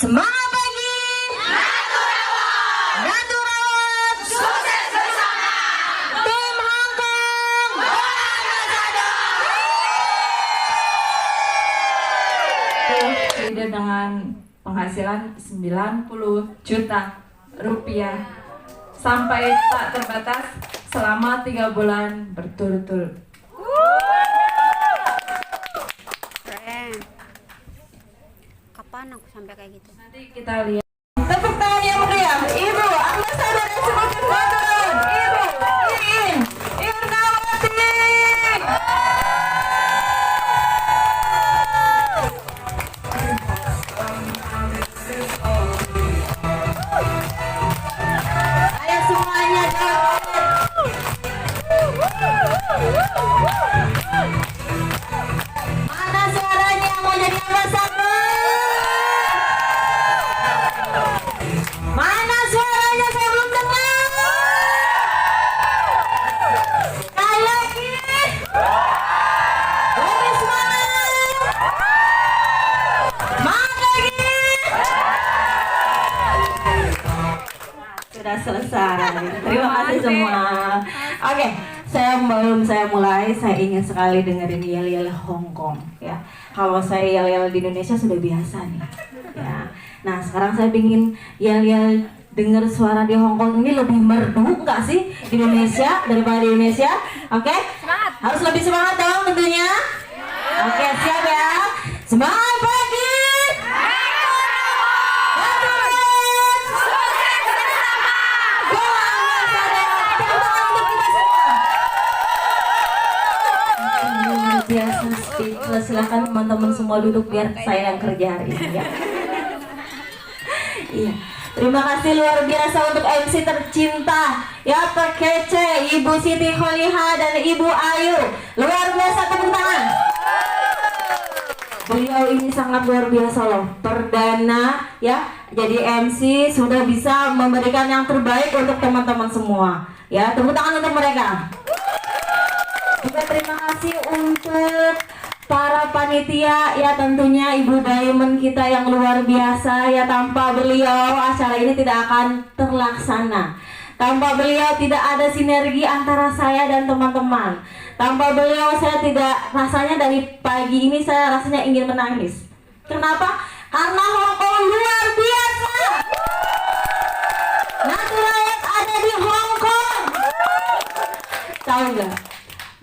Semangat pagi, Ratu Rawat, sukses bersama, tim Hongkong, Leader dengan penghasilan 90 juta rupiah sampai tak terbatas selama 3 bulan berturut-turut. Keren. Kapan aku sampai kayak gitu? Nanti kita lihat. tepuk tangan yang meriah, Ibu Ambasador Eksekutif Modern, Ibu Iin Irnawati. Ayo semuanya joget. Mana suaranya yang mau jadi ambasador? Mana suaranya, saya belum dengar. Sekali lagi. Lebih semangat. Semangat lagi. Sudah selesai. Terima kasih semua. Oke, sebelum saya mulai, saya ingin sekali dengerin yel-yel Hongkong ya. Kalau saya yel-yel di Indonesia sudah biasa nih. Ya. Nah, sekarang saya ingin yel-yel dengar suara di Hongkong ini lebih merdu nggak sih di Indonesia daripada di Indonesia? Oke? Harus lebih semangat dong tentunya. Oke, siap ya. Semangat pagi. Biasa speechless. Silahkan teman-teman semua duduk biar saya yang kerja hari ini ya. Iya. Terima kasih luar biasa untuk MC tercinta ya, terkece Ibu Siti Kholiha dan Ibu Ayu. Luar biasa, tepuk tangan. Beliau ini sangat luar biasa loh. Perdana ya jadi MC, sudah bisa memberikan yang terbaik untuk teman-teman semua. Ya, tepuk tangan untuk mereka. Juga terima kasih untuk para panitia ya, tentunya Ibu Diamond kita yang luar biasa ya. Tanpa beliau acara ini tidak akan terlaksana. Tanpa beliau tidak ada sinergi antara saya dan teman-teman. Tanpa beliau saya tidak, rasanya dari pagi ini saya rasanya ingin menangis. Kenapa? Karena Hongkong luar biasa. Ratu Rawat ada di Hongkong. Tahu nggak?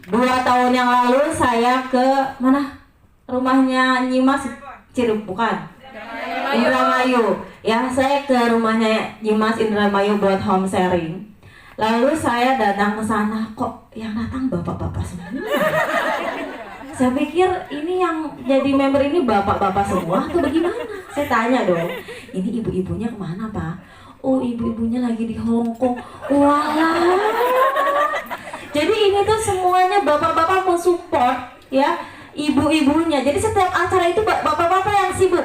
2 tahun yang lalu saya ke mana? Rumahnya Nyimas Cirebon, bukan? Indramayu. Ya, saya ke rumahnya Nyimas Indramayu buat home sharing. Lalu saya datang ke sana, kok yang datang bapak-bapak semua. Saya pikir ini yang jadi member ini bapak-bapak semua atau bagaimana? Saya tanya dong, ini ibu-ibunya kemana Pak? Oh, ibu-ibunya lagi di Hongkong. Wah. Jadi ini tuh semuanya bapak-bapak mensupport ya ibu-ibunya. Jadi setiap acara itu bapak-bapak yang sibuk.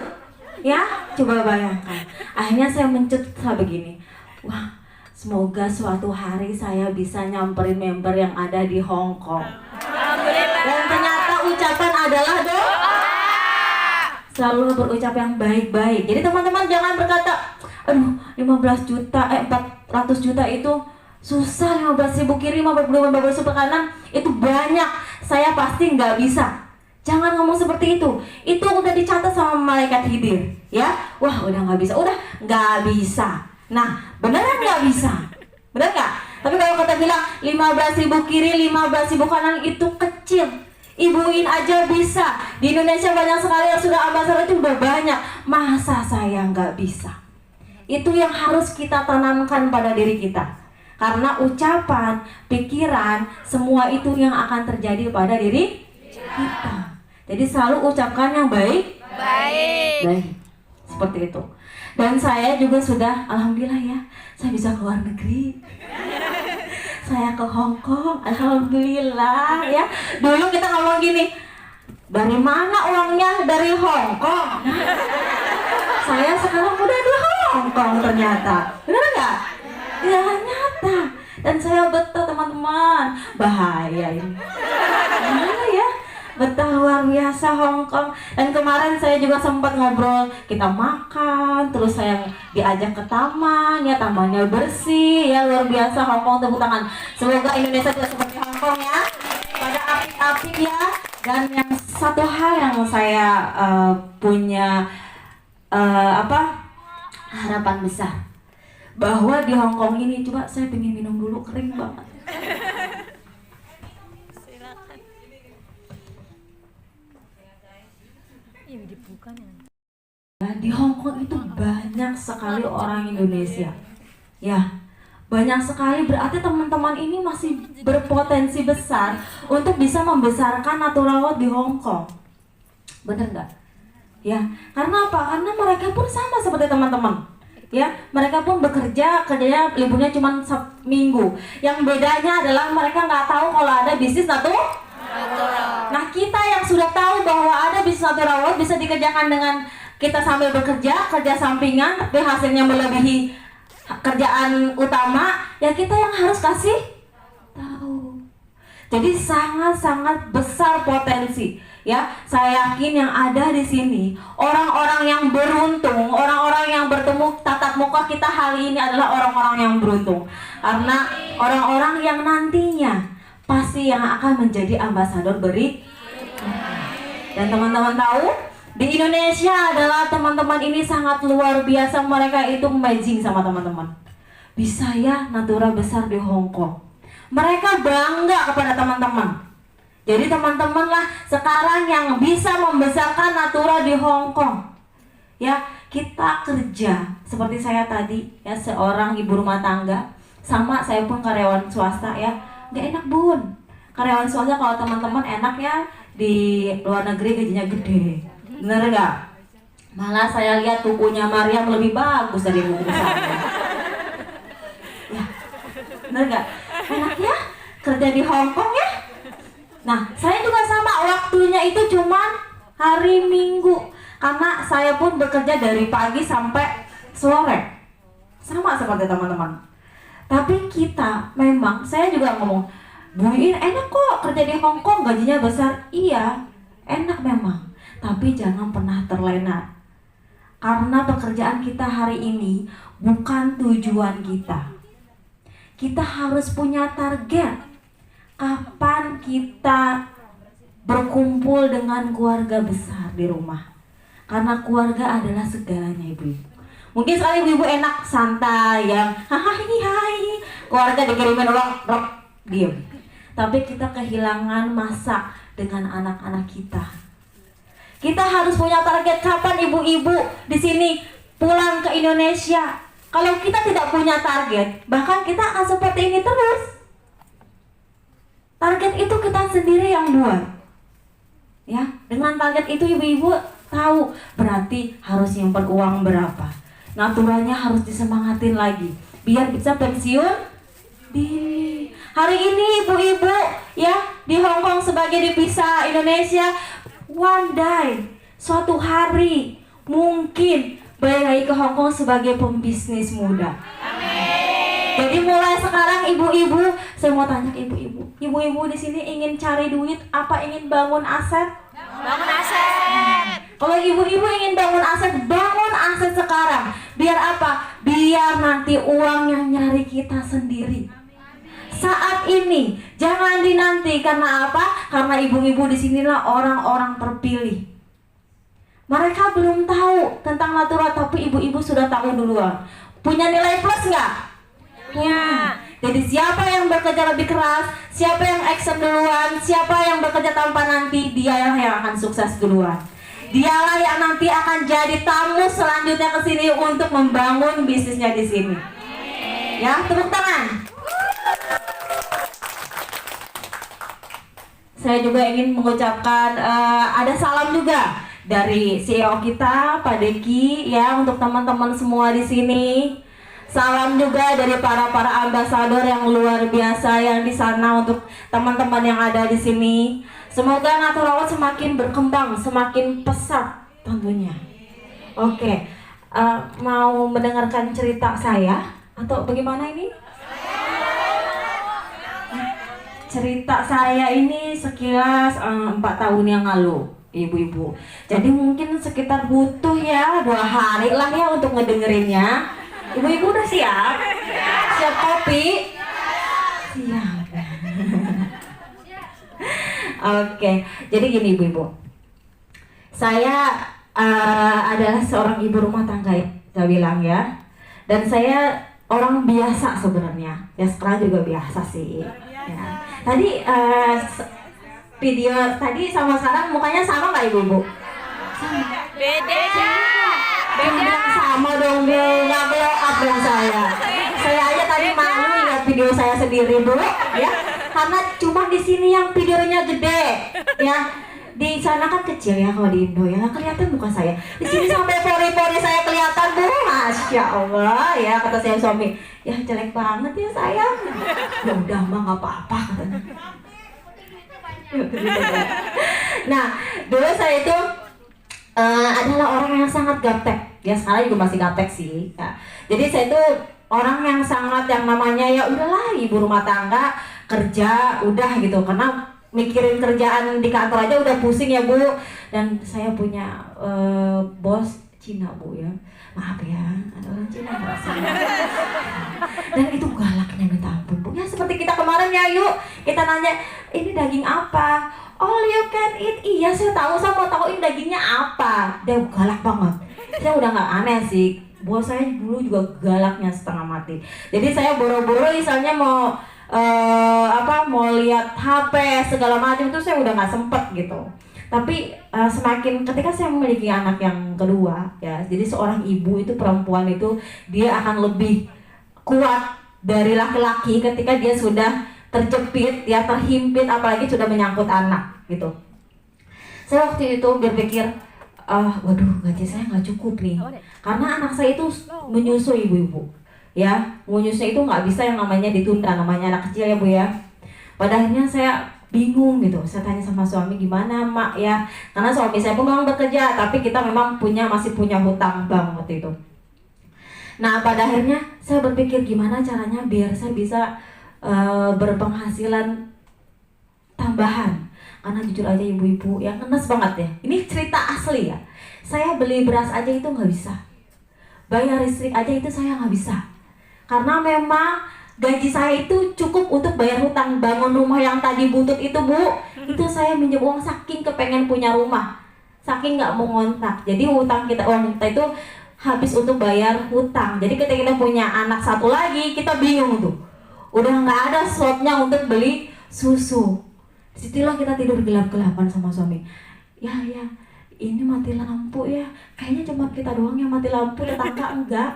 Ya, coba bayangkan. Akhirnya saya mencetak begini. Wah, semoga suatu hari saya bisa nyamperin member yang ada di Hongkong. Dan ternyata ucapan adalah doa. Selalu berucap yang baik-baik. Jadi teman-teman jangan berkata, aduh 15 juta, 400 juta itu susah, 15.000 kiri, 50.000 kanan itu banyak, saya pasti nggak bisa. Jangan ngomong seperti itu. Itu udah dicatat sama malaikat hidir ya. Wah, udah nggak bisa, udah nggak bisa. Nah, beneran nggak bisa, bener nggak? Tapi kalau kita bilang 15.000 kiri, 15.000 kanan itu kecil. Ibuin aja bisa. Di Indonesia banyak sekali yang sudah ambasador, itu udah banyak. Masa saya nggak bisa? Itu yang harus kita tanamkan pada diri kita. Karena ucapan, pikiran, semua itu yang akan terjadi pada diri kita. Jadi selalu ucapkan yang baik. Baik. Seperti itu. Dan saya juga sudah, alhamdulillah ya, saya bisa keluar negeri. Saya ke Hongkong, alhamdulillah ya. Dulu kita ngomong gini, dari mana uangnya? Dari Hongkong. Saya sekarang udah di Hongkong ternyata. Benar nggak? Ya, nyata. Dan saya betul teman-teman, bahaya ini. Bahaya ya. betah luar biasa Hong Kong. Dan kemarin saya juga sempat ngobrol, kita makan, terus saya diajak ke taman, ya tamannya bersih, ya luar biasa Hong Kong, tepuk tangan. Semoga Indonesia juga seperti Hong Kong ya, pada apik-apik ya. Dan yang satu hal yang saya punya harapan besar, bahwa di Hong Kong ini, coba saya pengen minum dulu, kering banget. Di Hong Kong itu banyak sekali orang Indonesia. Ya, banyak sekali, berarti teman-teman ini masih berpotensi besar untuk bisa membesarkan naturawat di Hong Kong. Bener nggak? Ya, karena apa? Karena mereka pun sama seperti teman-teman. Ya, mereka pun kerjanya liburnya cuma Minggu. Yang bedanya adalah mereka nggak tahu kalau ada bisnis natural. Nah, kita yang sudah tahu bahwa ada bisnis natural bisa dikerjakan dengan kita sambil bekerja, kerja sampingan, tapi hasilnya melebihi kerjaan utama, ya kita yang harus kasih tahu. Jadi sangat-sangat besar potensi. Ya, saya yakin yang ada di sini orang-orang yang beruntung, orang-orang yang bertemu tatap muka kita hari ini adalah orang-orang yang beruntung. Karena orang-orang yang nantinya pasti yang akan menjadi ambasador beri. Dan teman-teman tahu, di Indonesia adalah teman-teman ini sangat luar biasa, mereka itu amazing sama teman-teman. Bisa ya Natura besar di Hong Kong. Mereka bangga kepada teman-teman. Jadi teman-teman lah sekarang yang bisa membesarkan Natura di Hong Kong. Ya, kita kerja seperti saya tadi ya, seorang ibu rumah tangga, sama saya pun karyawan swasta ya. Gak enak bun, karyawan swasta kalau teman-teman enak ya, di luar negeri gajinya gede, bener gak? Malah saya lihat bukunya Mariam lebih bagus dari buku saya. Ya, bener gak? Enak ya kerja di Hong Kong ya. Nah, saya juga sama, waktunya itu cuman hari Minggu, karena saya pun bekerja dari pagi sampai sore, sama seperti teman-teman. Tapi kita memang, saya juga ngomong, Bu In, enak kok kerja di Hong Kong, gajinya besar. Iya, enak memang. Tapi jangan pernah terlena. Karena pekerjaan kita hari ini bukan tujuan kita. Kita harus punya target. Kapan kita berkumpul dengan keluarga besar di rumah. Karena keluarga adalah segalanya, ibu-ibu. Mungkin sekali ibu-ibu enak santai yang hai, keluarga dikirimin uang, diam. Tapi kita kehilangan masa dengan anak-anak kita. Kita harus punya target kapan ibu-ibu di sini pulang ke Indonesia. Kalau kita tidak punya target, bahkan kita akan seperti ini terus. Target itu kita sendiri yang buat. Ya, dengan target itu ibu-ibu tahu berarti harus nyimpen uang berapa. Naturanya harus disemangatin lagi biar bisa pensiun dini. Hari ini ibu-ibu ya di Hong Kong sebagai divisa Indonesia, one day, suatu hari mungkin balik lagi ke Hong Kong sebagai pembisnis muda. Amin. Jadi mulai sekarang ibu-ibu, saya mau tanya ke ibu-ibu. Ibu-ibu di sini ingin cari duit apa ingin bangun aset? Bangun aset. Kalau ibu-ibu ingin bangun aset sekarang. Biar apa? Biar nanti uang yang nyari kita sendiri. Saat ini, jangan dinanti. Karena apa? Karena ibu-ibu di sinilah orang-orang terpilih. Mereka belum tahu tentang Natura, tapi ibu-ibu sudah tahu duluan. Punya nilai plus nggak? Punya. Jadi siapa yang bekerja lebih keras, siapa yang action duluan, siapa yang bekerja tanpa nanti, dialah yang akan sukses duluan. Dialah yang nanti akan jadi tamu selanjutnya ke sini untuk membangun bisnisnya di sini. Ya, tepuk tangan. Saya juga ingin mengucapkan ada salam juga dari CEO kita, Pak Deki, ya, untuk teman-teman semua di sini. Salam juga dari para ambasador yang luar biasa yang di sana untuk teman-teman yang ada di sini. Semoga Naturawat semakin berkembang, semakin pesat tentunya. Oke, mau mendengarkan cerita saya atau bagaimana ini? cerita saya ini sekilas 4 tahun yang lalu, ibu-ibu. Jadi mungkin sekitar butuh ya 2 hari lah ya untuk ngedengerinnya. Ibu-ibu udah siap? Siap kopi? Siap. Oke, jadi gini ibu-ibu. Saya adalah seorang ibu rumah tangga ya, saya bilang ya. Dan saya orang biasa sebenarnya. Ya sekarang juga biasa sih. Ya. Tadi video tadi sama sekarang mukanya sama nggak ibu-ibu? Beda. Beda. Sama dong bu, nggak blow up dong saya. Saya aja tadi malu lihat video saya sendiri bu, ya. Karena cuma di sini yang videonya gede, ya. Di sana kan kecil ya kalau di Indo ya, kelihatan muka saya. Di sini sampai pori-pori saya kelihatan bu, masya Allah ya, kata saya suami. Ya jelek banget ya sayang. Ya udah mah nggak apa-apa katanya. Nah dulu saya itu adalah orang yang sangat gaptek. Ya sekarang juga masih gaptek sih. Ya. Jadi saya itu orang yang sangat yang namanya ya udahlah ibu rumah tangga kerja udah gitu, karena mikirin kerjaan di kantor aja udah pusing ya bu. Dan saya punya bos Cina bu ya, maaf ya ada orang Cina nggak sih? Dan itu galaknya minta ampun bu. Ya seperti kita kemarin ya, yuk kita nanya ini daging apa, all you can eat. Iya saya tahu, saya mau tahu ini dagingnya apa. Dia galak banget. Saya udah nggak aneh sih, bos saya dulu juga galaknya setengah mati. Jadi saya boro-boro misalnya mau mau lihat HP segala macam itu saya udah nggak sempet gitu. Tapi semakin ketika saya memiliki anak yang kedua ya, jadi seorang ibu itu perempuan itu dia akan lebih kuat dari laki-laki ketika dia sudah terjepit ya, terhimpit, apalagi sudah menyangkut anak gitu. Saya waktu itu berpikir waduh gaji saya nggak cukup nih, karena anak saya itu menyusui ibu-ibu. Ya, menyusui itu nggak bisa yang namanya ditunda, namanya anak kecil ya bu ya. Pada akhirnya saya bingung gitu, saya tanya sama suami gimana mak ya, karena suami saya pun memang bekerja, tapi kita memang masih punya hutang bank waktu itu. Nah pada akhirnya saya berpikir gimana caranya biar saya bisa berpenghasilan tambahan, karena jujur aja ibu-ibu yang ngenes banget ya, ini cerita asli ya. Saya beli beras aja itu nggak bisa, bayar listrik aja itu saya nggak bisa. Karena memang gaji saya itu cukup untuk bayar hutang bangun rumah yang tadi butut itu bu. Itu saya minjem uang saking kepengen punya rumah, saking nggak mau ngontrak. Jadi uang kita itu habis untuk bayar hutang. Jadi ketika kita punya anak satu lagi kita bingung tuh, udah nggak ada slotnya untuk beli susu. Disitulah kita tidur gelap-gelapan sama suami. Ya ini mati lampu ya, kayaknya cuma kita doang yang mati lampu, tetangga enggak.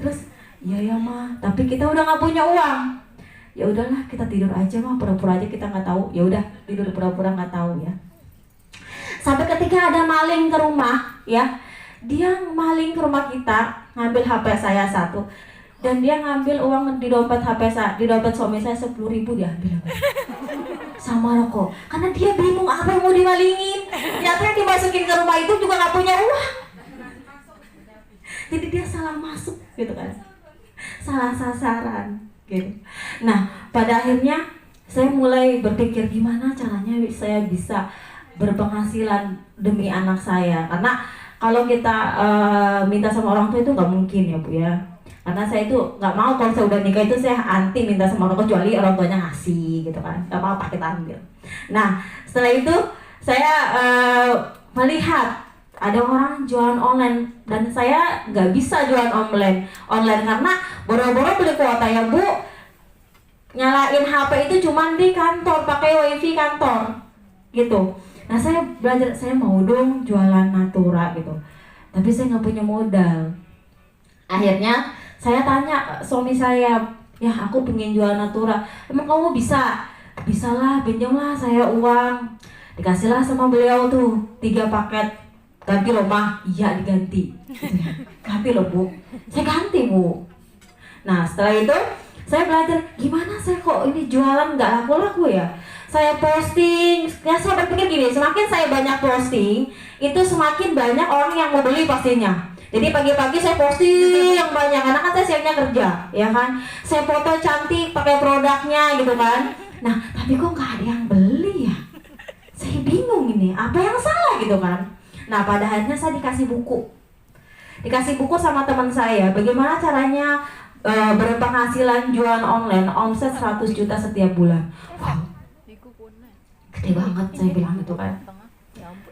Terus ya mah, tapi kita udah nggak punya uang. Ya udahlah kita tidur aja mah, pura-pura aja kita nggak tahu. Ya udah tidur pura-pura nggak tahu ya. Sampai ketika ada maling ke rumah ya, dia maling ke rumah kita, ngambil HP saya satu, dan dia ngambil uang di dompet HP saya, di dompet suami saya 10.000 diambil sama rokok. Karena dia bingung apa yang mau dimalingin. Ternyata yang dimasukin ke rumah itu juga nggak punya uang. Jadi dia salah masuk gitu kan, salah sasaran gitu. Nah pada akhirnya saya mulai berpikir gimana caranya saya bisa berpenghasilan demi anak saya. Karena kalau kita minta sama orang tua itu nggak mungkin ya bu ya. Karena saya itu nggak mau, kalau saya udah nikah itu saya anti minta sama orang tua, kecuali orang tuanya ngasih gitu kan, nggak apa-apa kita ambil. Nah setelah itu saya melihat ada orang jualan online, dan saya nggak bisa jualan online karena boro-boro beli kuota ya bu, nyalain HP itu cuman di kantor, pakai wifi kantor gitu. Nah saya belajar, saya mau dong jualan Natura gitu, tapi saya nggak punya modal. Akhirnya saya tanya suami saya, ya aku pengen jual Natura, emang kamu bisa? Bisa lah, pinjamlah saya uang. Dikasihlah sama beliau tuh 3 paket. Ganti loh mah, iya diganti gitu ya. Ganti loh bu, saya ganti bu. Nah setelah itu saya belajar gimana saya kok ini jualan nggak laku-laku ya. Saya posting, ya saya berpikir gini, semakin saya banyak posting itu semakin banyak orang yang mau beli pastinya. Jadi pagi-pagi saya posting yang banyak karena kan saya siangnya kerja, ya kan. Saya foto cantik pakai produknya gitu kan. Nah, tapi kok nggak ada yang beli ya? Saya bingung ini, apa yang salah gitu kan. Nah, pada akhirnya saya dikasih buku. Dikasih buku sama teman saya, bagaimana caranya berpenghasilan jualan online, omset 100 juta setiap bulan. Wow, gede banget saya bilang gitu kan.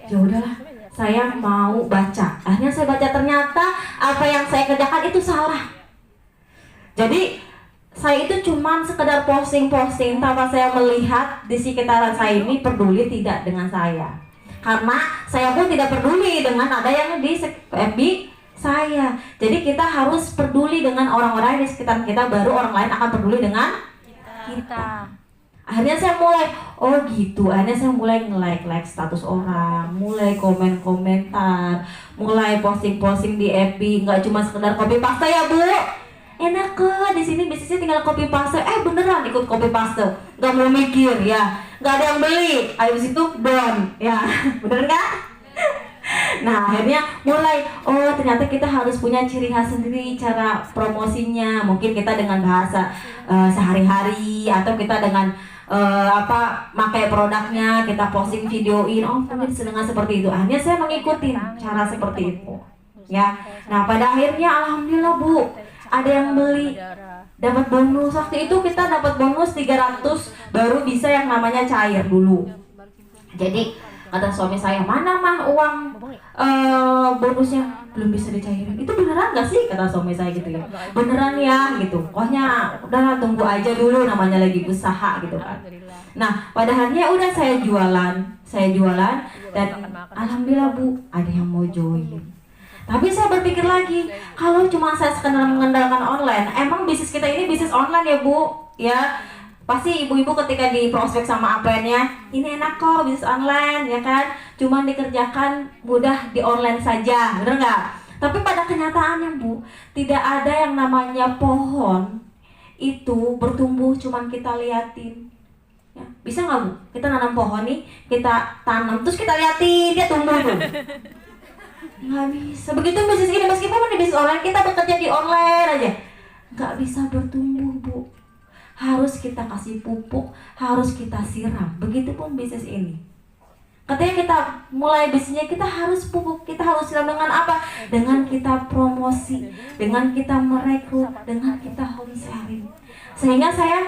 Ya udahlah, saya mau baca. Akhirnya saya baca, ternyata apa yang saya kerjakan itu salah. Jadi saya itu cuman sekedar posting-posting tanpa saya melihat di sekitaran saya ini peduli tidak dengan saya. Karena saya pun tidak peduli dengan ada yang di FB saya. Jadi kita harus peduli dengan orang-orang di sekitar kita, baru orang lain akan peduli dengan kita. Akhirnya saya mulai, oh gitu. Akhirnya saya mulai nge-like status orang, mulai komen-komentar, mulai posting-posting di FB. Nggak cuma sekedar copy paste ya Bu. Enak ke di sini bisnisnya tinggal copy paste. Beneran ikut copy paste, nggak mau mikir ya, nggak ada yang beli. Habis itu down ya, bener nggak? Nah akhirnya mulai, oh ternyata kita harus punya ciri khas sendiri cara promosinya. Mungkin kita dengan bahasa sehari-hari, atau kita dengan pakai produknya, kita posting videoin, oh mungkin dengan seperti itu. Akhirnya saya mengikuti cara seperti itu ya. Nah pada akhirnya alhamdulillah Bu, ada yang beli, dapat bonus. Waktu itu kita dapat bonus 300, baru bisa yang namanya cair dulu. Jadi kata suami saya, mana mah uang bonusnya, belum bisa dicairin. Itu beneran gak sih, kata suami saya gitu ya. Beneran ya gitu, pokoknya udah tunggu aja dulu, namanya lagi usaha gitu kan. Nah pada akhirnya udah saya jualan dan alhamdulillah Bu, ada yang mau join. Tapi saya berpikir lagi, kalau cuma saya sekedar mengandalkan online, emang bisnis kita ini bisnis online ya Bu ya. Pasti ibu-ibu ketika di prospek sama APN-nya, ini enak kok bisnis online ya kan, cuman dikerjakan mudah di online saja, bener nggak? Tapi pada kenyataannya Bu, tidak ada yang namanya pohon itu bertumbuh cuman kita liatin ya. Bisa nggak Bu, kita nanam pohon nih, kita tanam terus kita liatin dia tumbuh tuh? Nggak bisa. Begitu bisnis ini, meskipun di bisnis online kita bekerja di online aja, nggak bisa bertumbuh Bu. Harus kita kasih pupuk, harus kita siram. Begitupun bisnis ini. Ketika kita mulai bisnisnya, kita harus pupuk, kita harus siram dengan apa? Dengan kita promosi, dengan kita merekrut, dengan kita home sharing. Sehingga saya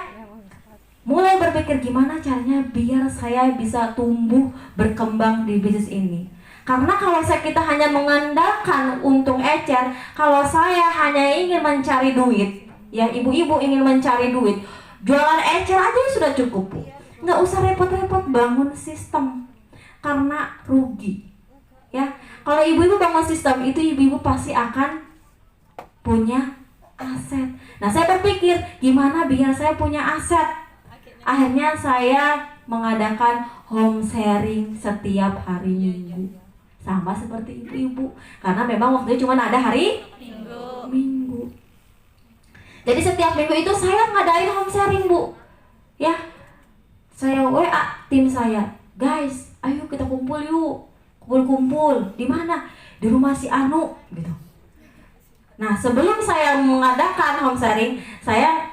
mulai berpikir gimana caranya biar saya bisa tumbuh, berkembang di bisnis ini. Karena kalau kita hanya mengandalkan untung ecer, kalau saya hanya ingin mencari duit, ya ibu-ibu ingin mencari duit, jualan ecer aja sudah cukup Bu. Nggak usah repot-repot bangun sistem, karena rugi ya. Kalau ibu-ibu bangun sistem itu, ibu-ibu pasti akan punya aset. Nah saya berpikir gimana biar saya punya aset. Akhirnya saya mengadakan home sharing setiap hari Minggu, sama seperti ibu-ibu, karena memang waktu itu cuma ada hari Minggu. Jadi setiap minggu itu saya ngadain home sharing Bu ya. Saya WA tim saya, guys ayo kita kumpul yuk, kumpul di mana, di rumah si Anu gitu. Nah sebelum saya mengadakan home sharing, saya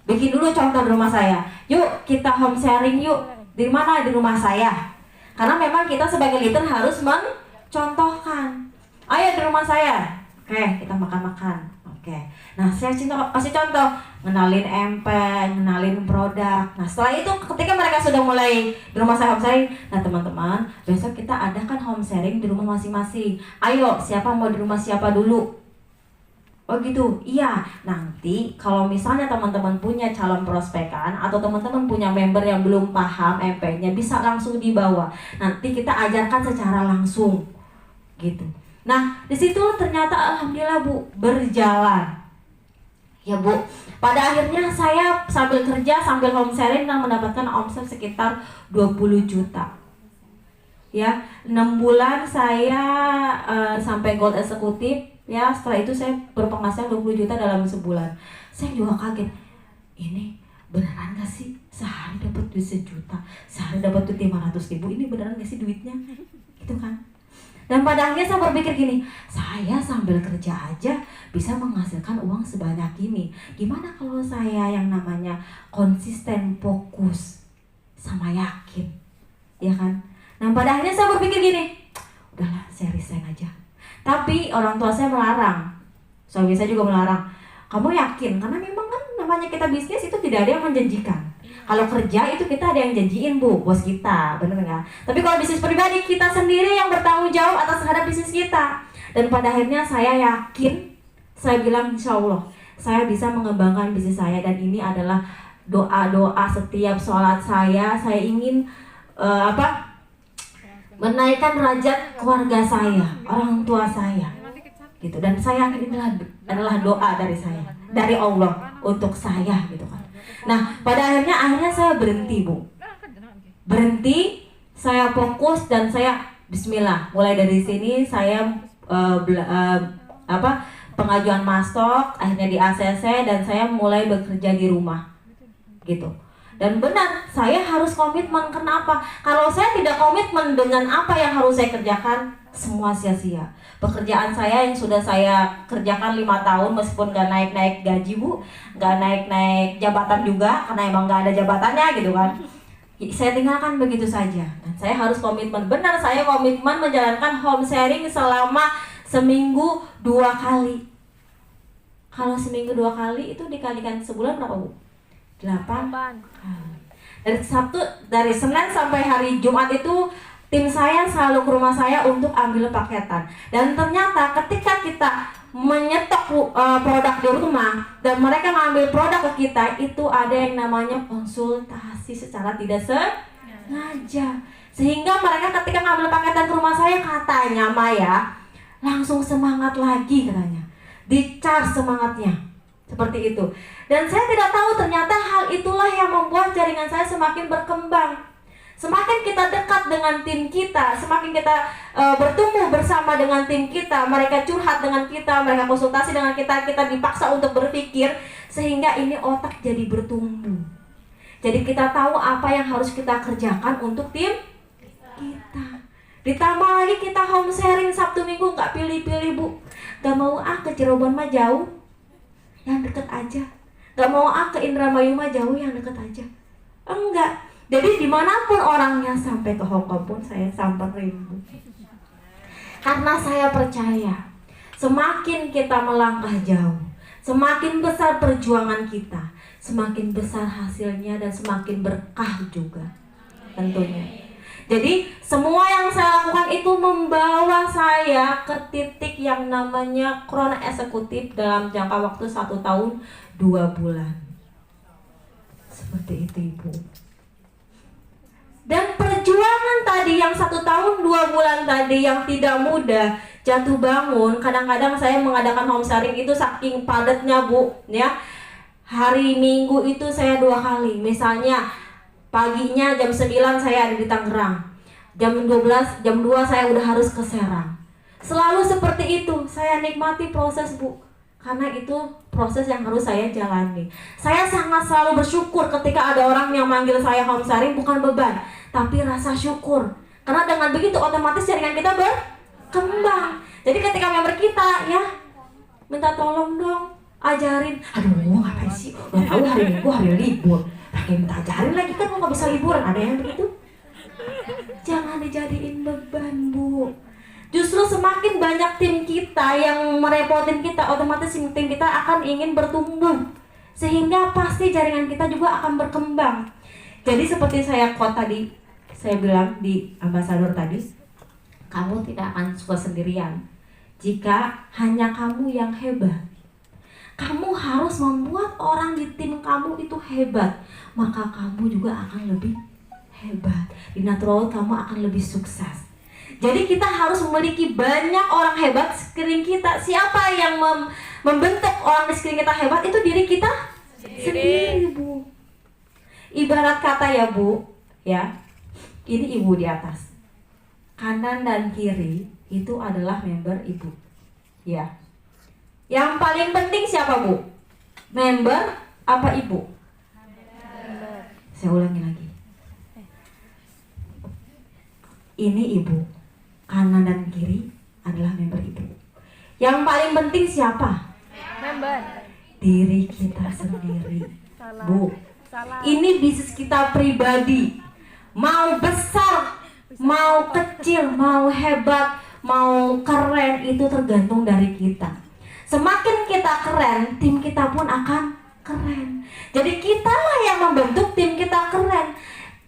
bikin dulu contoh di rumah saya. Yuk kita home sharing yuk, di mana, di rumah saya. Karena memang kita sebagai leader harus mencontohkan. Ayo di rumah saya, oke kita makan-makan. Oke, nah saya kasih contoh, ngenalin empeng, ngenalin produk. Nah setelah itu ketika mereka sudah mulai di rumah saya home sharing, nah teman-teman besok kita adakan home sharing di rumah masing-masing. Ayo siapa mau di rumah siapa dulu? Oh gitu, iya. Nanti kalau misalnya teman-teman punya calon prospekan atau teman-teman punya member yang belum paham empengnya, bisa langsung dibawa. Nanti kita ajarkan secara langsung gitu. Nah, di situ ternyata alhamdulillah Bu berjalan. Ya Bu, pada akhirnya saya sambil kerja, sambil home sharing dan mendapatkan omset sekitar 20 juta. Ya, 6 bulan saya sampai gold eksekutif. Ya, setelah itu saya berpenghasilan 20 juta dalam sebulan. Saya juga kaget. Ini beneran gak sih? Sehari dapat duit 1 juta, sehari dapat duit 500 ribu. Ini beneran gak sih duitnya? Gitu kan? Dan pada akhirnya saya berpikir gini, saya sambil kerja aja bisa menghasilkan uang sebanyak ini. Gimana kalau saya yang namanya konsisten, fokus, sama yakin, ya kan? Nah pada akhirnya saya berpikir gini, udahlah saya resign aja. Tapi orang tua saya melarang, suami saya juga melarang. Kamu yakin? Karena memang kan namanya kita bisnis itu tidak ada yang menjanjikan. Kalau kerja itu kita ada yang janjiin bu, bos kita, bener nggak? Tapi kalau bisnis pribadi kita sendiri yang bertanggung jawab atas terhadap bisnis kita. Dan pada akhirnya saya yakin, saya bilang insya Allah saya bisa mengembangkan bisnis saya. Dan ini adalah doa-doa setiap sholat saya ingin menaikkan derajat keluarga saya, orang tua saya, gitu. Dan saya yakin ini adalah doa dari saya, dari Allah untuk saya, gitu kan. Nah, pada akhirnya saya berhenti, Bu. Berhenti, saya fokus dan saya bismillah. Mulai dari sini saya pengajuan mastok, akhirnya di ACC dan saya mulai bekerja di rumah. Gitu. Dan benar, saya harus komitmen. Kenapa? Kalau saya tidak komitmen dengan apa yang harus saya kerjakan, semua sia-sia. Pekerjaan saya yang sudah saya kerjakan 5 tahun, meskipun gak naik-naik gaji bu, gak naik-naik jabatan juga, karena emang gak ada jabatannya gitu kan, saya tinggalkan begitu saja. Dan saya harus komitmen. Benar, saya komitmen menjalankan home sharing selama seminggu 2 kali. Kalau seminggu 2 kali itu dikalikan sebulan berapa bu? 8 kali. Dari Senin sampai hari Jumat itu tim saya selalu ke rumah saya untuk ambil paketan. Dan ternyata ketika kita menyetok produk di rumah dan mereka ngambil produk ke kita, itu ada yang namanya konsultasi secara tidak sengaja. Sehingga mereka ketika ngambil paketan ke rumah saya, katanya Maya langsung semangat lagi katanya. Di-charge semangatnya. Seperti itu. Dan saya tidak tahu ternyata hal itulah yang membuat jaringan saya semakin berkembang. Semakin kita dekat dengan tim kita, semakin kita bertumbuh bersama dengan tim kita, mereka curhat dengan kita, mereka konsultasi dengan kita, kita dipaksa untuk berpikir, sehingga ini otak jadi bertumbuh. Jadi kita tahu apa yang harus kita kerjakan untuk tim kita. Ditambah lagi kita home sharing Sabtu Minggu, nggak pilih-pilih bu. Gak mau ke Cirebon mah jauh, yang deket aja. Gak mau ke Indramayu mah jauh, yang deket aja. Enggak. Jadi dimanapun orangnya, sampai ke Hongkong pun saya samperin bu. Karena saya percaya semakin kita melangkah jauh, semakin besar perjuangan kita, semakin besar hasilnya dan semakin berkah juga tentunya. Jadi semua yang saya lakukan itu membawa saya ke titik yang namanya crown eksekutif dalam jangka waktu 1 tahun 2 bulan. Seperti itu ibu. Dan perjuangan tadi yang 1 tahun 2 bulan tadi yang tidak mudah, jatuh bangun. Kadang-kadang saya mengadakan home sharing itu saking padatnya bu, ya. Hari Minggu itu saya 2 kali. Misalnya paginya jam 9 saya ada di Tangerang, jam 12, jam 2 saya udah harus ke Serang. Selalu seperti itu. Saya nikmati proses bu, karena itu proses yang harus saya jalani. Saya sangat selalu bersyukur ketika ada orang yang manggil saya home sharing, bukan beban, tapi rasa syukur. Karena dengan begitu otomatis jaringan kita berkembang. Jadi ketika member kita ya minta tolong dong, ajarin. Aduh ngapain sih, udah tahu hari Minggu hari libur, pakai minta ajarin lagi, kan mau gak bisa liburan. Ada yang begitu? Jangan dijadiin beban bu. Justru semakin banyak tim kita yang merepotin kita, otomatis tim kita akan ingin bertumbuh, sehingga pasti jaringan kita juga akan berkembang. Jadi seperti saya quote tadi, saya bilang di ambasador tadi, kamu tidak akan sukses sendirian jika hanya kamu yang hebat. Kamu harus membuat orang di tim kamu itu hebat, maka kamu juga akan lebih hebat. Di natural kamu akan lebih sukses. Jadi kita harus memiliki banyak orang hebat di sekeliling kita. Siapa yang membentuk orang di sekeliling kita hebat? Itu diri kita sendiri bu. Ibarat kata ya bu, ya, ini ibu di atas, kanan dan kiri itu adalah member ibu, ya. Yang paling penting siapa bu? Member apa ibu? Member. Saya ulangi lagi. Ini ibu, kanan dan kiri adalah member ibu. Yang paling penting siapa? Member. Diri kita sendiri. Bu, ini bisnis kita pribadi. Mau besar, mau kecil, mau hebat, mau keren, itu tergantung dari kita. Semakin kita keren, tim kita pun akan keren. Jadi kitalah yang membentuk tim kita keren.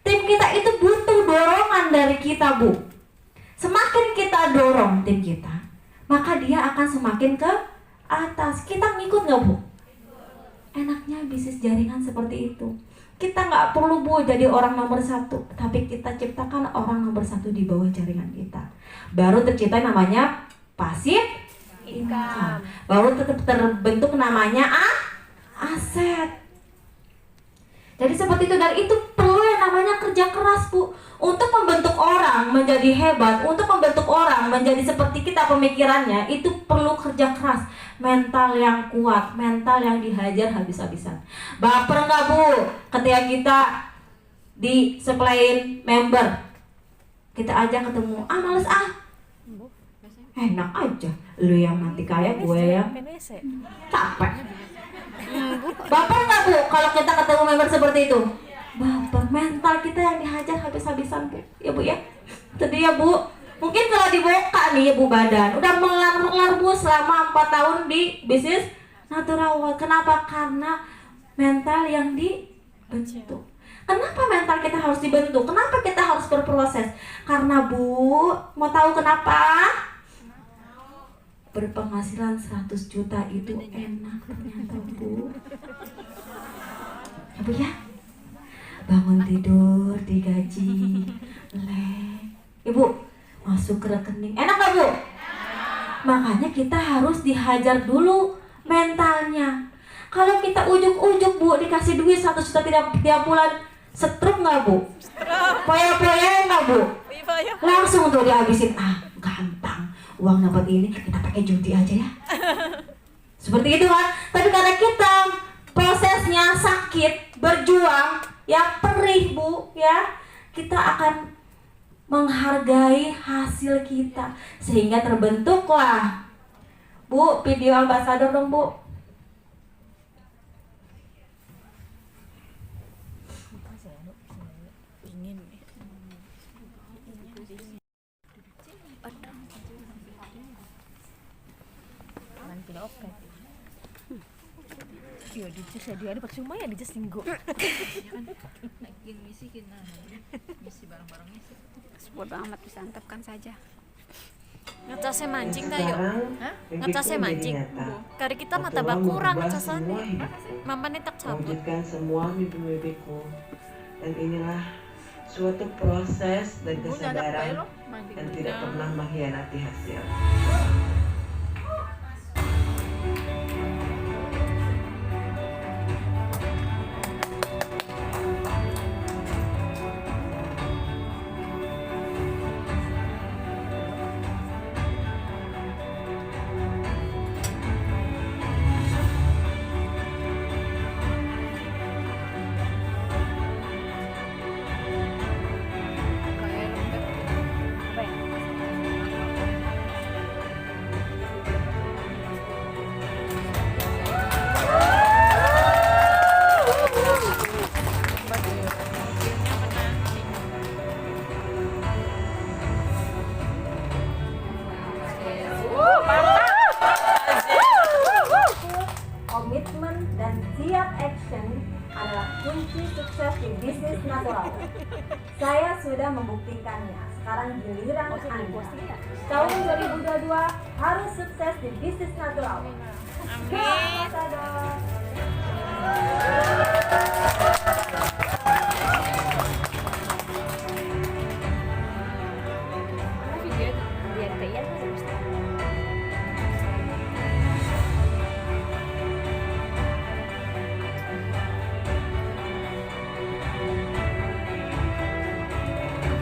Tim kita itu butuh dorongan dari kita, Bu. Semakin kita dorong tim kita, maka dia akan semakin ke atas. Kita ngikut nggak, Bu? Enaknya bisnis jaringan seperti itu. Kita nggak perlu, Bu, jadi orang nomor 1, tapi kita ciptakan orang nomor 1 di bawah jaringan kita. Baru tercipta namanya pasif income. Baru terbentuk namanya aset. Jadi seperti itu, dan itu perlu yang namanya kerja keras, Bu. Untuk membentuk orang menjadi hebat, untuk membentuk orang menjadi seperti kita pemikirannya, itu perlu kerja keras, mental yang kuat, mental yang dihajar habis-habisan. Baper nggak, Bu, ketika kita di-supply-in member, kita ajak ketemu, males enak aja, lu yang mati kaya, gue yang capek. Baper nggak, Bu, kalau kita ketemu member seperti itu? Baper, mental kita yang dihajar habis-habisan, Bu. Ya, Bu, ya. Tadi ya, Bu, mungkin kalau dibuka nih ya, Bu, badan udah melar-melar, Bu, selama 4 tahun di bisnis natural. Kenapa? Karena mental yang dibentuk. Kenapa mental kita harus dibentuk? Kenapa kita harus berproses? Karena, Bu, mau tahu kenapa? Berpenghasilan 100 juta itu enak ternyata, Bu. Ya, Bu, ya. Bangun tidur digaji, Ibu, masuk ke rekening, enak gak, Bu? Makanya kita harus dihajar dulu mentalnya. Kalau kita ujuk-ujuk, Bu, dikasih duit 1 juta tiap bulan, setruk gak, Bu? Poya-poya gak, Bu? Langsung tuh dihabisin. Gampang, uang dapat ini kita pakai judi aja ya. Seperti itu kan. Tapi karena kita prosesnya sakit, berjuang, ya perih, Bu, ya, kita akan menghargai hasil kita, sehingga terbentuklah, Bu, video ambassador dong, Bu. Iya, dia ada percuma ya, dia singgung. Misi bareng-barengnya sih. Bodo amat, disantapkan saja. Ngecasnya mancing dah yuk. Ngecasnya mancing. Kari kita mata kurang ngecasannya. Mampan tak cabut. Wujudkan semua mimpi-mimpiku. Dan inilah suatu proses dan kesadaran dan tidak pernah mengkhianati hasil. Komitmen dan siap action adalah kunci sukses di bisnis natural. Saya sudah membuktikannya. Sekarang giliran Anda. Tahun 2022 harus sukses di bisnis natural. Amin.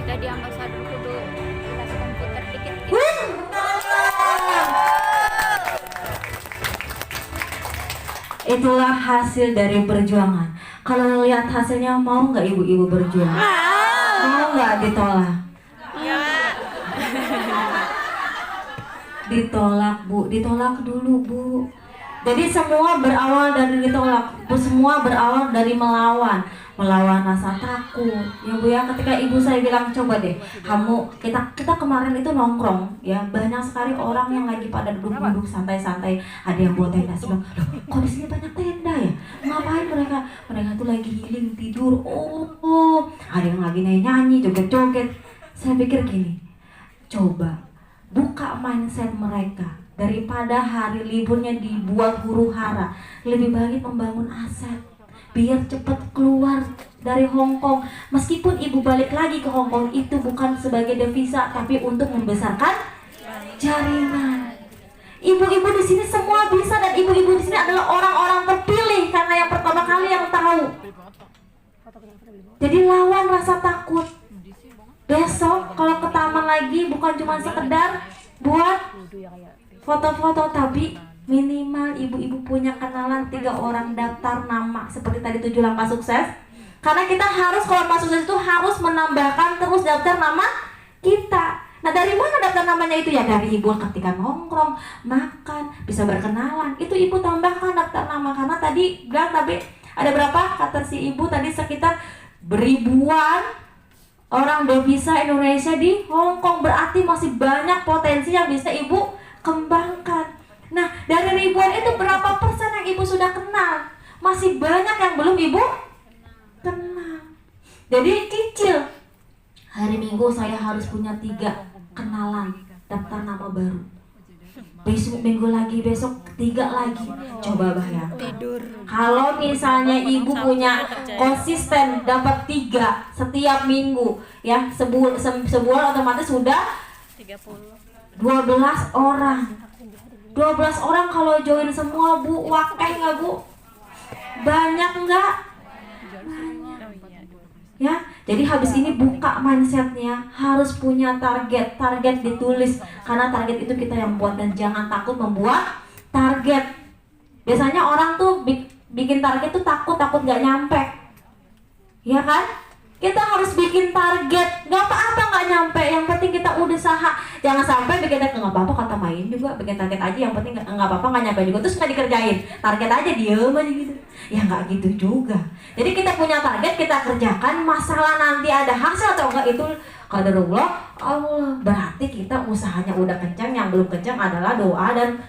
Kita di ambasador kudu kelas komputer dikit. Itulah hasil dari perjuangan. Kalau lihat hasilnya, mau nggak ibu-ibu berjuang? Mau nggak ditolak? Ditolak Bu, ditolak dulu Bu. Jadi semua berawal dari ditolak, semua berawal dari melawan rasa takut. Ya Bu ya, ketika ibu saya bilang coba deh, kita kemarin itu nongkrong ya, banyak sekali orang yang lagi pada duduk-duduk santai-santai, ada yang buat tenda. Saya bilang, loh, kok di sini banyak tenda ya? Ngapain mereka? Mereka tuh lagi healing, tidur. Oh, ada yang lagi nyanyi, joget-joget. Saya pikir gini, coba buka mindset mereka. Daripada hari liburnya dibuat huru-hara, lebih baik membangun aset biar cepat keluar dari Hong Kong. Meskipun ibu balik lagi ke Hong Kong itu bukan sebagai devisa, tapi untuk membesarkan jaringan. Ibu-ibu di sini semua bisa, dan ibu-ibu di sini adalah orang-orang terpilih karena yang pertama kali yang tahu. Jadi lawan rasa takut. Besok kalau ke taman lagi bukan cuma sekedar buat foto-foto, tapi minimal ibu-ibu punya kenalan 3 orang, daftar nama seperti tadi 7 langkah sukses. Karena kita harus, kalau masuk sukses itu harus menambahkan terus daftar nama kita. Nah, dari mana daftar namanya itu? Ya dari ibu ketika nongkrong, makan, bisa berkenalan. Itu ibu tambahkan daftar nama, karena tadi bilang tapi ada berapa kata si ibu tadi, sekitar beribuan orang devisa Indonesia di Hong Kong. Berarti masih banyak potensi yang bisa ibu kembangkan. Nah, dari ribuan itu berapa persen yang ibu sudah kenal? Masih banyak yang belum ibu kenal. Jadi cicil. Hari Minggu saya harus punya 3 kenalan, daftar nama baru. Besok minggu lagi, besok 3 lagi. Coba bayangkan. Tidur. Kalau misalnya ibu punya konsisten dapat 3 setiap minggu, ya sebulan otomatis sudah 30. 12 orang. 12 orang kalau join semua Bu, wakai nggak Bu? Banyak nggak? Banyak. Ya, jadi habis ini buka mindsetnya, harus punya target ditulis, karena target itu kita yang buat, dan jangan takut membuat target. Biasanya orang tuh bikin target tuh takut nggak nyampe, ya kan? Kita harus bikin target, nggak apa-apa nggak nyampe, yang penting kita usaha. Jangan sampai bikin target nggak apa-apa, kata main juga bikin target aja, yang penting nggak apa-apa nggak nyampe juga, terus nggak dikerjain. Target aja diem aja gitu, ya nggak gitu juga. Jadi kita punya target, kita kerjakan. Masalah nanti ada hasil atau enggak itu qadarullah Allah. Berarti kita usahanya udah kencang, yang belum kencang adalah doa dan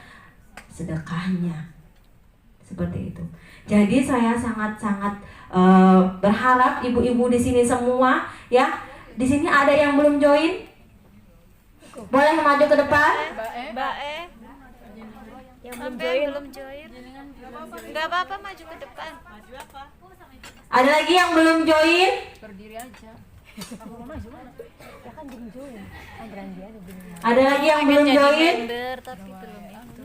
sedekahnya. Seperti itu. Jadi saya sangat-sangat berharap ibu-ibu di sini semua, ya, di sini ada yang belum join, boleh maju ke depan. Mbak yang belum join. Nggak apa-apa, maju ke depan. Ada lagi yang belum join? Berdiri aja. Ada lagi yang belum Jadi join? member tapi belum itu.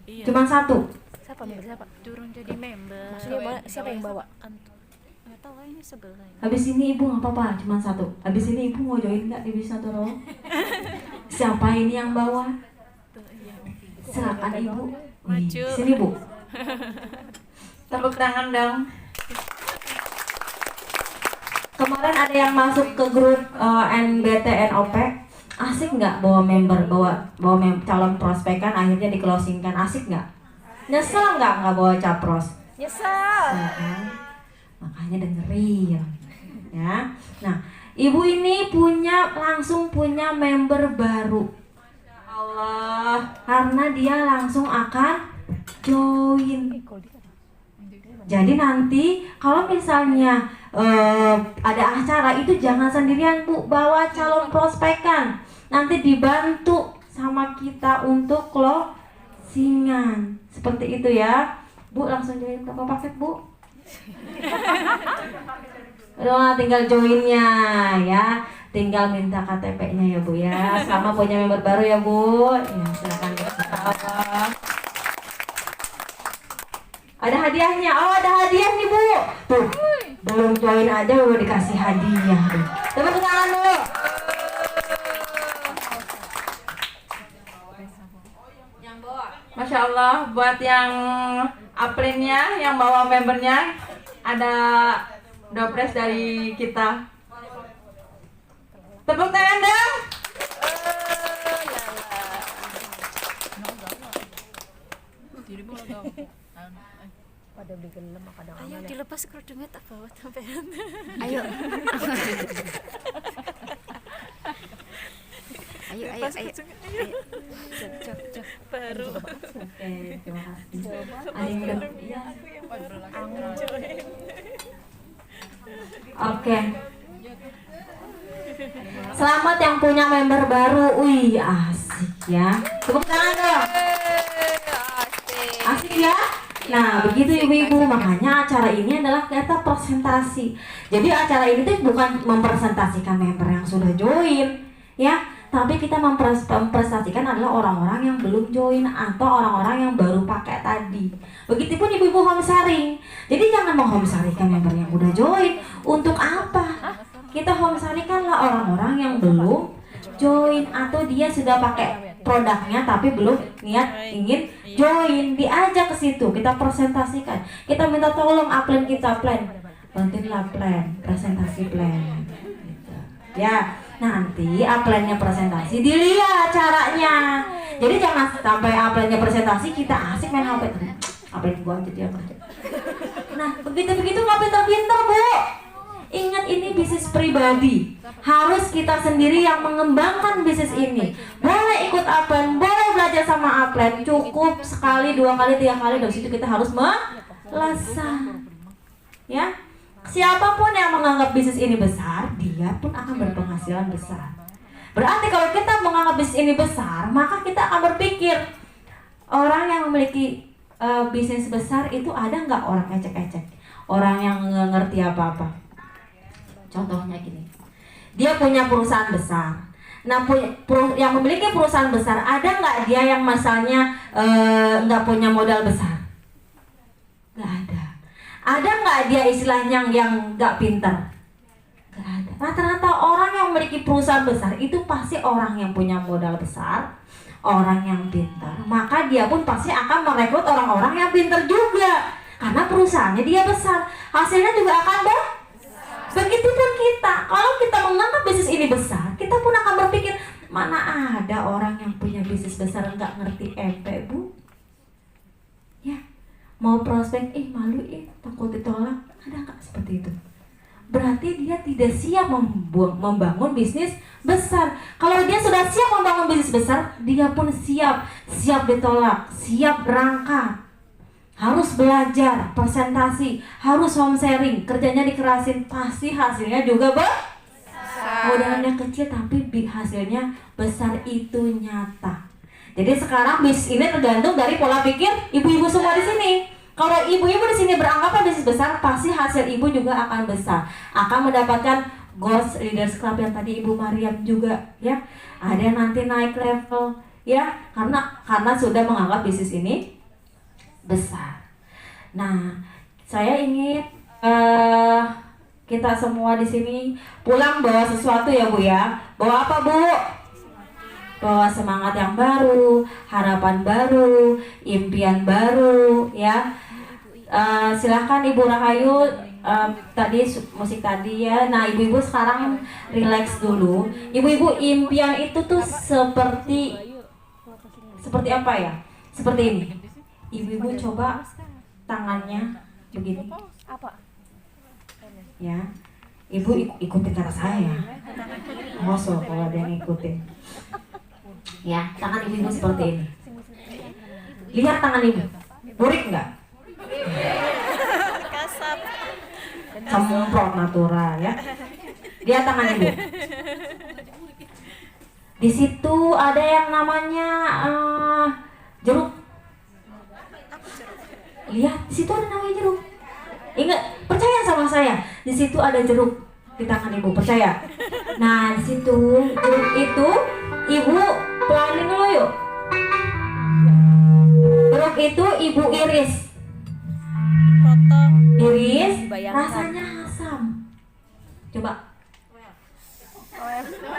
Iya. Cuma 1. Siapa? Turun jadi member. Maksudnya siapa yang bawa? Nggak tahu, ini sebelah. Habis ini ibu nggak apa-apa, cuma 1. Habis ini ibu mau join nggak di Bisa Toro? Siapa ini yang bawa? Silakan ibu. Maju. Sini Bu. Tepuk tangan dong. Kemarin ada yang masuk ke grup NBTNOP. Asik nggak bawa member, bawa calon prospekan, akhirnya di closingkan? Asik nggak? Nyesel nggak bawa capros? Nyesel. Ya kan? Makanya dengerin ya. Nah, ibu ini langsung punya member baru. Allah, karena dia langsung akan join. Jadi nanti kalau misalnya ada acara itu jangan sendirian Bu, bawa calon prospekan. Nanti dibantu sama kita untuk closingan. Seperti itu ya. Bu, langsung join berapa paket Bu? Udah, tinggal joinnya ya. Tinggal minta KTP-nya ya Bu ya. Sama punya member baru ya Bu. Ya, silakan bersahabat. Ada hadiahnya. Oh, ada hadiah nih Bu. Tuh, belum join aja udah dikasih hadiah. Tepuk tangan dulu. Masya Allah, buat yang upline-nya, yang bawa membernya, ada dopres dari kita. Tepuk tangan dong. Pada beli gelem kadang Ayo dilepas kerudungnya tak bawa sampean. Ayo. Ayo. Cok. Baru. Oke, terima kasih. Ada yang udah iya. Oke. Selamat yang punya member baru. Wih, asik ya. Tepuk tangan dong. Asik ya. Nah, begitu ibu-ibu, makanya acara ini adalah kita presentasi. Jadi acara ini tuh bukan mempresentasikan member yang sudah join, ya, tapi kita mempresentasikan adalah orang-orang yang belum join atau orang-orang yang baru pakai tadi. Begitupun ibu-ibu home sharing. Jadi jangan mau home sharingkan member yang udah join. Untuk apa? Kita home sharingkanlah orang-orang yang belum join atau dia sudah pakai produknya tapi belum niat ingin join, diajak ke situ, kita presentasikan, kita minta tolong upline kita, plan, bantuinlah plan, presentasi plan, gitu. Ya, nanti upline-nya presentasi, dilihat caranya. Jadi jangan sampai upline-nya presentasi kita asik main HP, upline gua aja dia kerja. Nah, begitu nggak pintar-pintar, Bu. Ingat, ini bisnis pribadi. Harus kita sendiri yang mengembangkan bisnis ini. Boleh ikut upline, boleh belajar sama upline. Cukup sekali, 2 kali, 3 kali. Dari situ kita harus melesat. Ya, siapapun yang menganggap bisnis ini besar, dia pun akan berpenghasilan besar. Berarti kalau kita menganggap bisnis ini besar, maka kita akan berpikir, orang yang memiliki bisnis besar itu ada nggak orang ecek-ecek, orang yang nggak ngerti apa-apa. Contohnya gini, dia punya perusahaan besar. Nah, yang memiliki perusahaan besar, ada nggak dia yang misalnya nggak punya modal besar? Nggak ada. Ada nggak dia istilahnya yang nggak pintar? Nggak ada. Rata-rata orang yang memiliki perusahaan besar itu pasti orang yang punya modal besar, orang yang pintar. Maka dia pun pasti akan merekrut orang-orang yang pintar juga, karena perusahaannya dia besar, hasilnya juga akan besar. Begitupun kita, kalau kita menganggap bisnis ini besar, kita pun akan berpikir, mana ada orang yang punya bisnis besar nggak ngerti MP, Bu? Ya, mau prospek, malu, takut ditolak, ada nggak seperti itu? Berarti dia tidak siap membangun bisnis besar. Kalau dia sudah siap membangun bisnis besar, dia pun siap ditolak, siap berangkat. Harus belajar, presentasi, harus home sharing, kerjanya dikerasin, pasti hasilnya juga besar. Modalnya kecil tapi hasilnya besar, itu nyata. Jadi sekarang bisnis ini tergantung dari pola pikir ibu-ibu semua di sini. Kalau ibu-ibu di sini beranggapan bisnis besar, pasti hasil ibu juga akan besar. Akan mendapatkan Ghost Leaders Club yang tadi Ibu Mariam juga, ya. Ada yang nanti naik level, ya, karena sudah menganggap bisnis ini besar. Nah, saya ingin kita semua di sini pulang bawa sesuatu ya, Bu ya. Bawa apa, Bu? Bawa semangat yang baru, harapan baru, impian baru, ya. Silahkan Ibu Rahayu, tadi musik tadi ya. Nah, ibu-ibu sekarang relax dulu. Ibu-ibu, impian itu tuh seperti apa ya? Seperti ini. Ibu-ibu coba tangannya begini. Apa? Ya. Ibu ikutin kata saya. Ngosok kalau ada yang ikutin. Ya, tangan ibu-ibu seperti ini. Lihat tangan ibu. Burik enggak? Kasar. Semprot natural ya. Lihat tangan ibu. Di situ ada yang namanya jeruk. Lihat, di situ ada namanya jeruk. Ingat, percaya sama saya. Di situ ada jeruk di tangan ibu, percaya. Nah, di situ jeruk itu ibu pelanin dulu yuk. Jeruk itu ibu iris. Potong. Iris, Bayangkan. rasanya asam. Coba.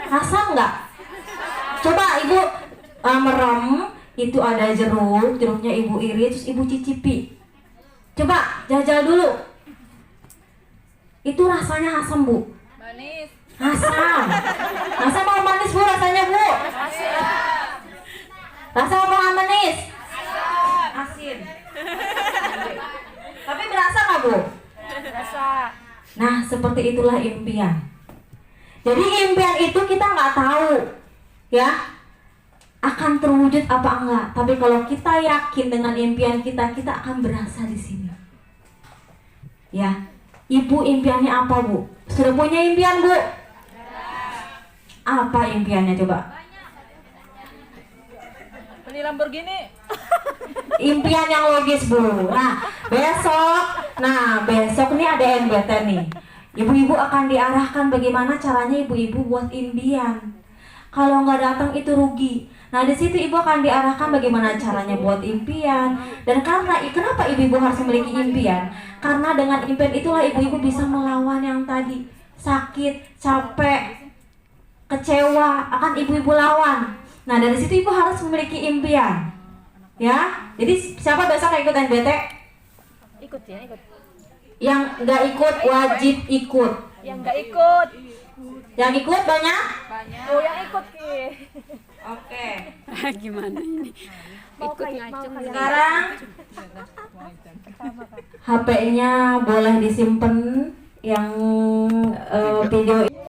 Asam nggak? Coba ibu merem, itu ada jeruknya ibu iris, terus ibu cicipi. Coba jajal dulu. Itu rasanya asam, Bu. Manis. Asam. Asam mau manis, Bu, rasanya, Bu? Rasa apa manis? Asin. seperti itulah impian. Jadi impian itu kita nggak tahu ya akan terwujud apa enggak. Tapi kalau kita yakin dengan impian kita, kita akan berasa di sini. Ya, Ibu impiannya apa, Bu? Sudah punya impian, Bu? Apa impiannya coba? Beli Lamborghini. Impian yang logis, Bu. Besok nih ada NBT nih. Ibu-ibu akan diarahkan bagaimana caranya ibu-ibu buat impian. Kalau nggak datang itu rugi. Nah, di situ ibu akan diarahkan bagaimana caranya buat impian. Dan kenapa ibu-ibu harus memiliki impian? Karena dengan impian itulah ibu-ibu bisa melawan yang tadi sakit, capek, kecewa, akan ibu-ibu lawan. Nah, dari situ ibu harus memiliki impian. Ya, jadi siapa besok yang ikut NBT? Ikut ya, ikut. Yang nggak ikut wajib ikut. Yang nggak ikut. Yang ikut banyak? Oh, yang ikut Ki. Oke. Gimana ini? Mau Ikut kayak ngacung. Sekarang HP-nya boleh disimpan yang video